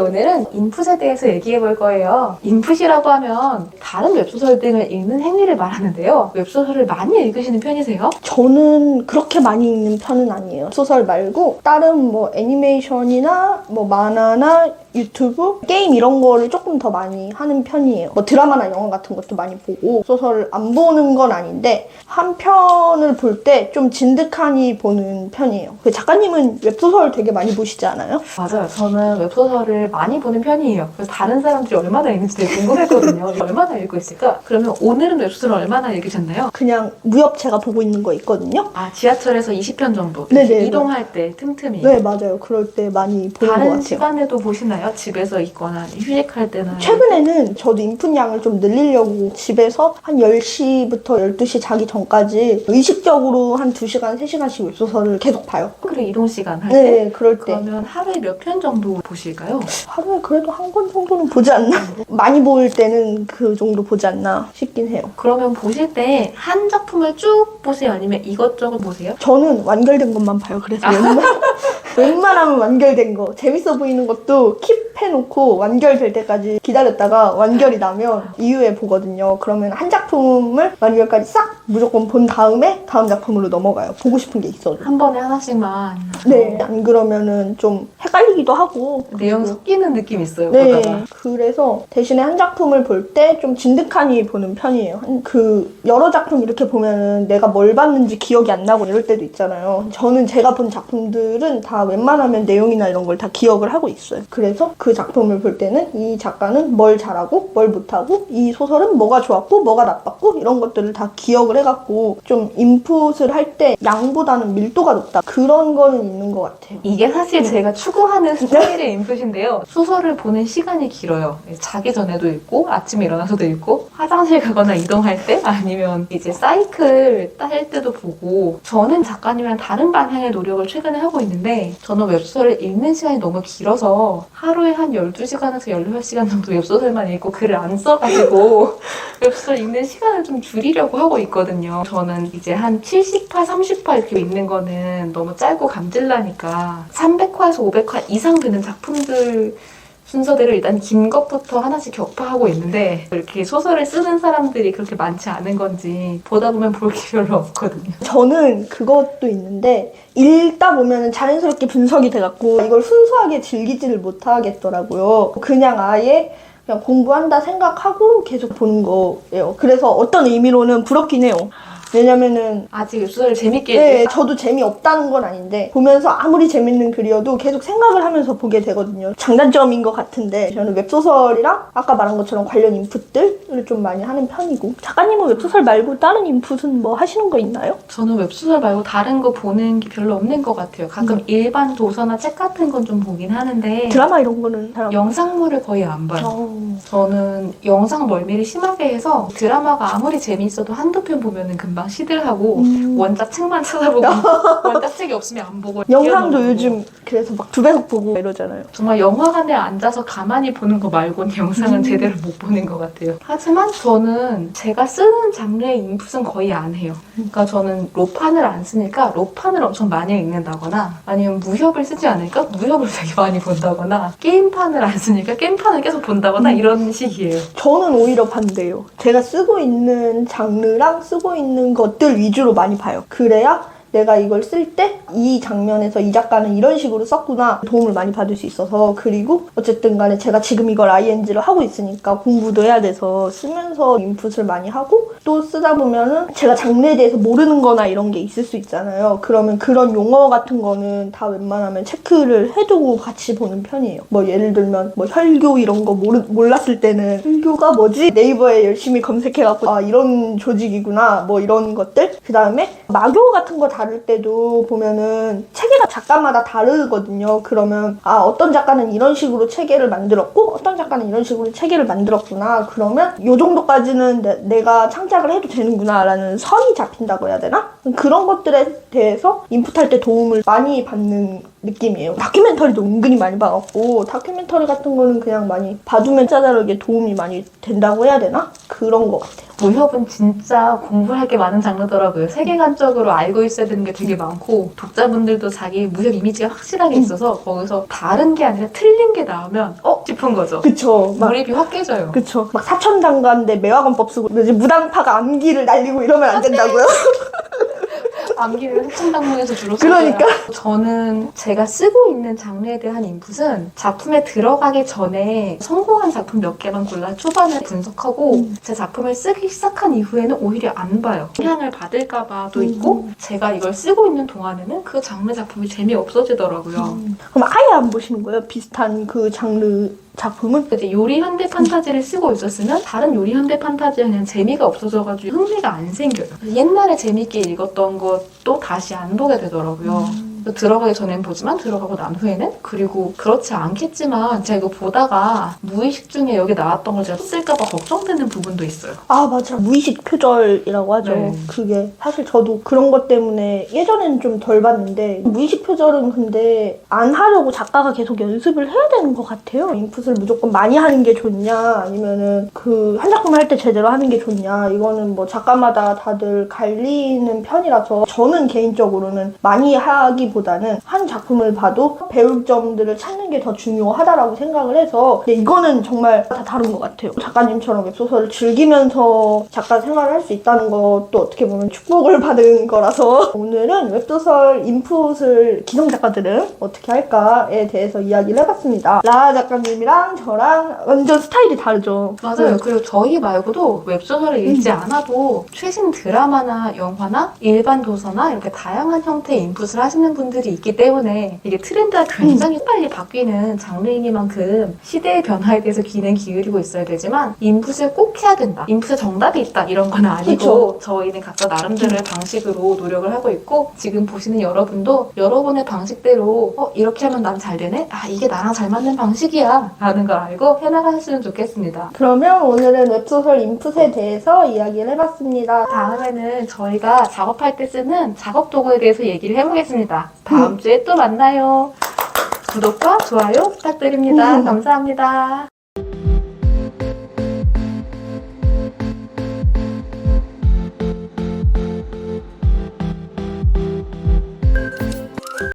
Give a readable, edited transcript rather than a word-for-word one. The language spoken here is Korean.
오늘은 인풋에 대해서 얘기해 볼 거예요. 인풋이라고 하면 다른 웹소설 등을 읽는 행위를 말하는데요. 웹소설을 많이 읽으시는 편이세요? 저는 그렇게 많이 읽는 편은 아니에요. 소설 말고 다른 뭐 애니메이션이나 뭐 만화나 유튜브, 게임 이런 거를 조금 더 많이 하는 편이에요. 뭐 드라마나 영화 같은 것도 많이 보고 소설을 안 보는 건 아닌데 한 편을 볼 때 좀 진득하니 보는 편이에요. 그 작가님은 웹소설 되게 많이 보시지 않아요? 맞아요. 저는 웹소설을 많이 보는 편이에요. 그래서 다른 사람들이 얼마나 읽는지 되게 궁금했거든요. 얼마나 읽고 있을까? 그러면 오늘은 웹소설을 얼마나 읽으셨나요? 그냥 무협 제가 보고 있는 거 있거든요. 아, 지하철에서 20편 정도 네네. 이동할 때 틈틈이. 네, 맞아요. 그럴 때 많이 보는 것 다른 같아요. 시간에도 보시나요? 집에서 있거나 휴식할 때나. 최근에는 저도 인풋량을 좀 늘리려고 집에서 한 10시부터 12시 자기 전까지 의식적으로 한 2시간, 3시간씩 웹소설을 계속 봐요. 그래, 이동 시간 할 때? 네, 그럴 때. 그러면 하루에 몇 편 정도 보실까요? 하루에 그래도 한 권 정도는 보지 않나? 많이 볼 때는 그 정도 보지 않나 싶긴 해요. 그러면 보실 때 한 작품을 쭉 보세요? 아니면 이것저것 보세요? 저는 완결된 것만 봐요. 그래서 웬만하면 완결된 거. 재밌어 보이는 것도 킵해놓고 완결될 때까지 기다렸다가 완결이 나면 이후에 보거든요. 그러면 한 작품을 완결까지 싹 무조건 본 다음에 다음 작품으로 넘어가요. 보고 싶은 게 있어도. 한 번에 하나씩만. 네, 안 그러면은 좀 헷갈리기도 하고. 내용 섞이는 느낌이 있어요, 네, 보다가. 그래서 대신에 한 작품을 볼 때 좀 진득하니 보는 편이에요. 그 여러 작품 이렇게 보면은 내가 뭘 봤는지 기억이 안 나고 이럴 때도 있잖아요. 저는 제가 본 작품들은 다 웬만하면 내용이나 이런 걸 다 기억을 하고 있어요. 그래서 그 작품을 볼 때는 이 작가는 뭘 잘하고 뭘 못하고 이 소설은 뭐가 좋았고 뭐가 나빴고 이런 것들을 다 기억을 해갖고 좀 인풋을 할 때 양보다는 밀도가 높다. 그런 거는 있는 것 같아요. 이게 사실 제가 추구하는 스타일의 인풋인데요. 소설을 보는 시간이 길어요. 자기 전에도 읽고 아침에 일어나서도 읽고 화장실 가거나 이동할 때 아니면 이제 사이클 딸 때도 보고 저는 작가님이랑 다른 방향의 노력을 최근에 하고 있는데 저는 웹소설을 읽는 시간이 너무 길어서 하루에 한 12시간에서 16시간 정도 웹소설만 읽고 글을 안 써가지고 웹소설 읽는 시간을 좀 줄이려고 하고 있거든요. 저는 이제 한 70화, 30화 이렇게 읽는 거는 너무 짧고 감질나니까 300화에서 500화 이상 되는 작품들 순서대로 일단 긴 것부터 하나씩 격파하고 있는데 이렇게 소설을 쓰는 사람들이 그렇게 많지 않은 건지 보다 보면 볼 게 별로 없거든요. 저는 그것도 있는데 읽다 보면 자연스럽게 분석이 돼갖고 이걸 순수하게 즐기지를 못하겠더라고요. 그냥 아예 그냥 공부한다 생각하고 계속 보는 거예요. 그래서 어떤 의미로는 부럽긴 해요. 왜냐면은 아직 웹소설을 재밌게 네, 저도 재미없다는 건 아닌데 보면서 아무리 재밌는 글이어도 계속 생각을 하면서 보게 되거든요. 장단점인 것 같은데 저는 웹소설이랑 아까 말한 것처럼 관련 인풋들을 좀 많이 하는 편이고 작가님은 웹소설 말고 다른 인풋은 뭐 하시는 거 있나요? 저는 웹소설 말고 다른 거 보는 게 별로 없는 것 같아요. 가끔 일반 도서나 책 같은 건 좀 보긴 하는데 드라마 이런 거는 잘 안 영상물을 거의 안 봐요. 저는 영상 멀미를 심하게 해서 드라마가 아무리 재밌어도 한두 편 보면은 금방 시들하고 원작 책만 찾아보고 원작 책이 없으면 안 보고 영상도 뛰어넘고. 요즘 그래서 막 2배속 보고 이러잖아요. 정말 영화관에 앉아서 가만히 보는 거 말고는 영상은 제대로 못 보는 것 같아요. 하지만 저는 제가 쓰는 장르의 인풋은 거의 안 해요. 그러니까 저는 로판을 안 쓰니까 로판을 엄청 많이 읽는다거나 아니면 무협을 쓰지 않으니까 무협을 되게 많이 본다거나 게임판을 안 쓰니까 게임판을 계속 본다거나 이런 식이에요. 저는 오히려 반대예요. 제가 쓰고 있는 장르랑 쓰고 있는 것들 위주로 많이 봐요. 그래야 내가 이걸 쓸 때 이 장면에서 이 작가는 이런 식으로 썼구나 도움을 많이 받을 수 있어서 그리고 어쨌든 간에 제가 지금 이걸 ING를 하고 있으니까 공부도 해야 돼서 쓰면서 인풋을 많이 하고 또 쓰다 보면은 제가 장르에 대해서 모르는 거나 이런 게 있을 수 있잖아요. 그러면 그런 용어 같은 거는 다 웬만하면 체크를 해두고 같이 보는 편이에요. 뭐 예를 들면 뭐 혈교 이런 거 몰랐을 때는 혈교가 뭐지? 네이버에 열심히 검색해갖고 아 이런 조직이구나 뭐 이런 것들 그 다음에 마교 같은 거 다룰 때도 보면은 체계가 작가마다 다르거든요. 그러면 아 어떤 작가는 이런 식으로 체계를 만들었고 어떤 작가는 이런 식으로 체계를 만들었구나. 그러면 요 정도까지는 내가 창작을 해도 되는구나 라는 선이 잡힌다고 해야 되나? 그런 것들에 대해서 인풋할 때 도움을 많이 받는 느낌이에요. 다큐멘터리도 은근히 많이 봐갖고 다큐멘터리 같은 거는 그냥 많이 봐두면 짜잘하게 도움이 많이 된다고 해야 되나? 그런 것 같아요. 무협은 진짜 공부할 게 많은 장르더라고요. 세계관적으로 알고 있어야 되는 게 되게 많고 독자분들도 자기 무협 이미지가 확실하게 있어서 거기서 다른 게 아니라 틀린 게 나오면 싶은 거죠. 그쵸. 막 몰입이 확 깨져요. 그쵸. 막 사천장가인데 매화관법 쓰고 이제 무당파가 암기를 날리고 이러면 안 된다고요? 암기를 핵심당문에서 주로 그러니까. 써요. 저는 제가 쓰고 있는 장르에 대한 인풋은 작품에 들어가기 전에 성공한 작품 몇 개만 골라 초반에 분석하고 제 작품을 쓰기 시작한 이후에는 오히려 안 봐요. 영향을 받을까 봐도 있고 제가 이걸 쓰고 있는 동안에는 그 장르 작품이 재미없어지더라고요. 그럼 아예 안 보시는 거예요? 비슷한 그 장르 작품은? 이제 요리 현대 판타지를 쓰고 있었으면 다른 요리 현대 판타지에 그냥 재미가 없어져가지고 흥미가 안 생겨요. 옛날에 재밌게 읽었던 것도 다시 안 보게 되더라고요. 들어가기 전엔 보지만 들어가고 난 후에는 그리고 그렇지 않겠지만 제가 이거 보다가 무의식 중에 여기 나왔던 걸 제가 쓸까봐 걱정되는 부분도 있어요. 아 맞아. 무의식 표절이라고 하죠. 네. 그게 사실 저도 그런 것 때문에 예전에는 좀 덜 봤는데 무의식 표절은 근데 안 하려고 작가가 계속 연습을 해야 되는 것 같아요. 인풋을 무조건 많이 하는 게 좋냐 아니면은 그 한 작품 할 때 제대로 하는 게 좋냐 이거는 뭐 작가마다 다들 갈리는 편이라서 저는 개인적으로는 많이 하기보다는 한 작품을 봐도 배울 점들을 찾는 게 더 중요하다라고 생각을 해서 근데 이거는 정말 다 다른 것 같아요. 작가님처럼 웹소설을 즐기면서 작가 생활을 할 수 있다는 것도 어떻게 보면 축복을 받은 거라서 오늘은 웹소설 인풋을 기성 작가들은 어떻게 할까에 대해서 이야기를 해봤습니다. 라하 작가님이랑 저랑 완전 스타일이 다르죠. 맞아요. 그리고 저희 말고도 웹소설을 읽지 않아도 최신 드라마나 영화나 일반 도서나 이렇게 다양한 형태의 인풋을 하시는 분들이 있기 때문에 이게 트렌드가 굉장히 빨리 바뀌는 장르이니만큼 시대의 변화에 대해서 귀는 기울이고 있어야 되지만 인풋을 꼭 해야 된다. 인풋에 정답이 있다. 이런 건 아니고 그쵸. 저희는 각자 나름대로의 방식으로 노력을 하고 있고 지금 보시는 여러분도 여러분의 방식대로 이렇게 하면 난 잘 되네? 아 이게 나랑 잘 맞는 방식이야 라는 걸 알고 해나가셨으면 좋겠습니다. 그러면 오늘은 웹소설 인풋에 대해서 이야기를 해봤습니다. 다음에는 저희가 작업할 때 쓰는 작업 도구에 대해서 얘기를 해보겠습니다. 다음 주에 또 만나요. 구독과 좋아요 부탁드립니다. 감사합니다.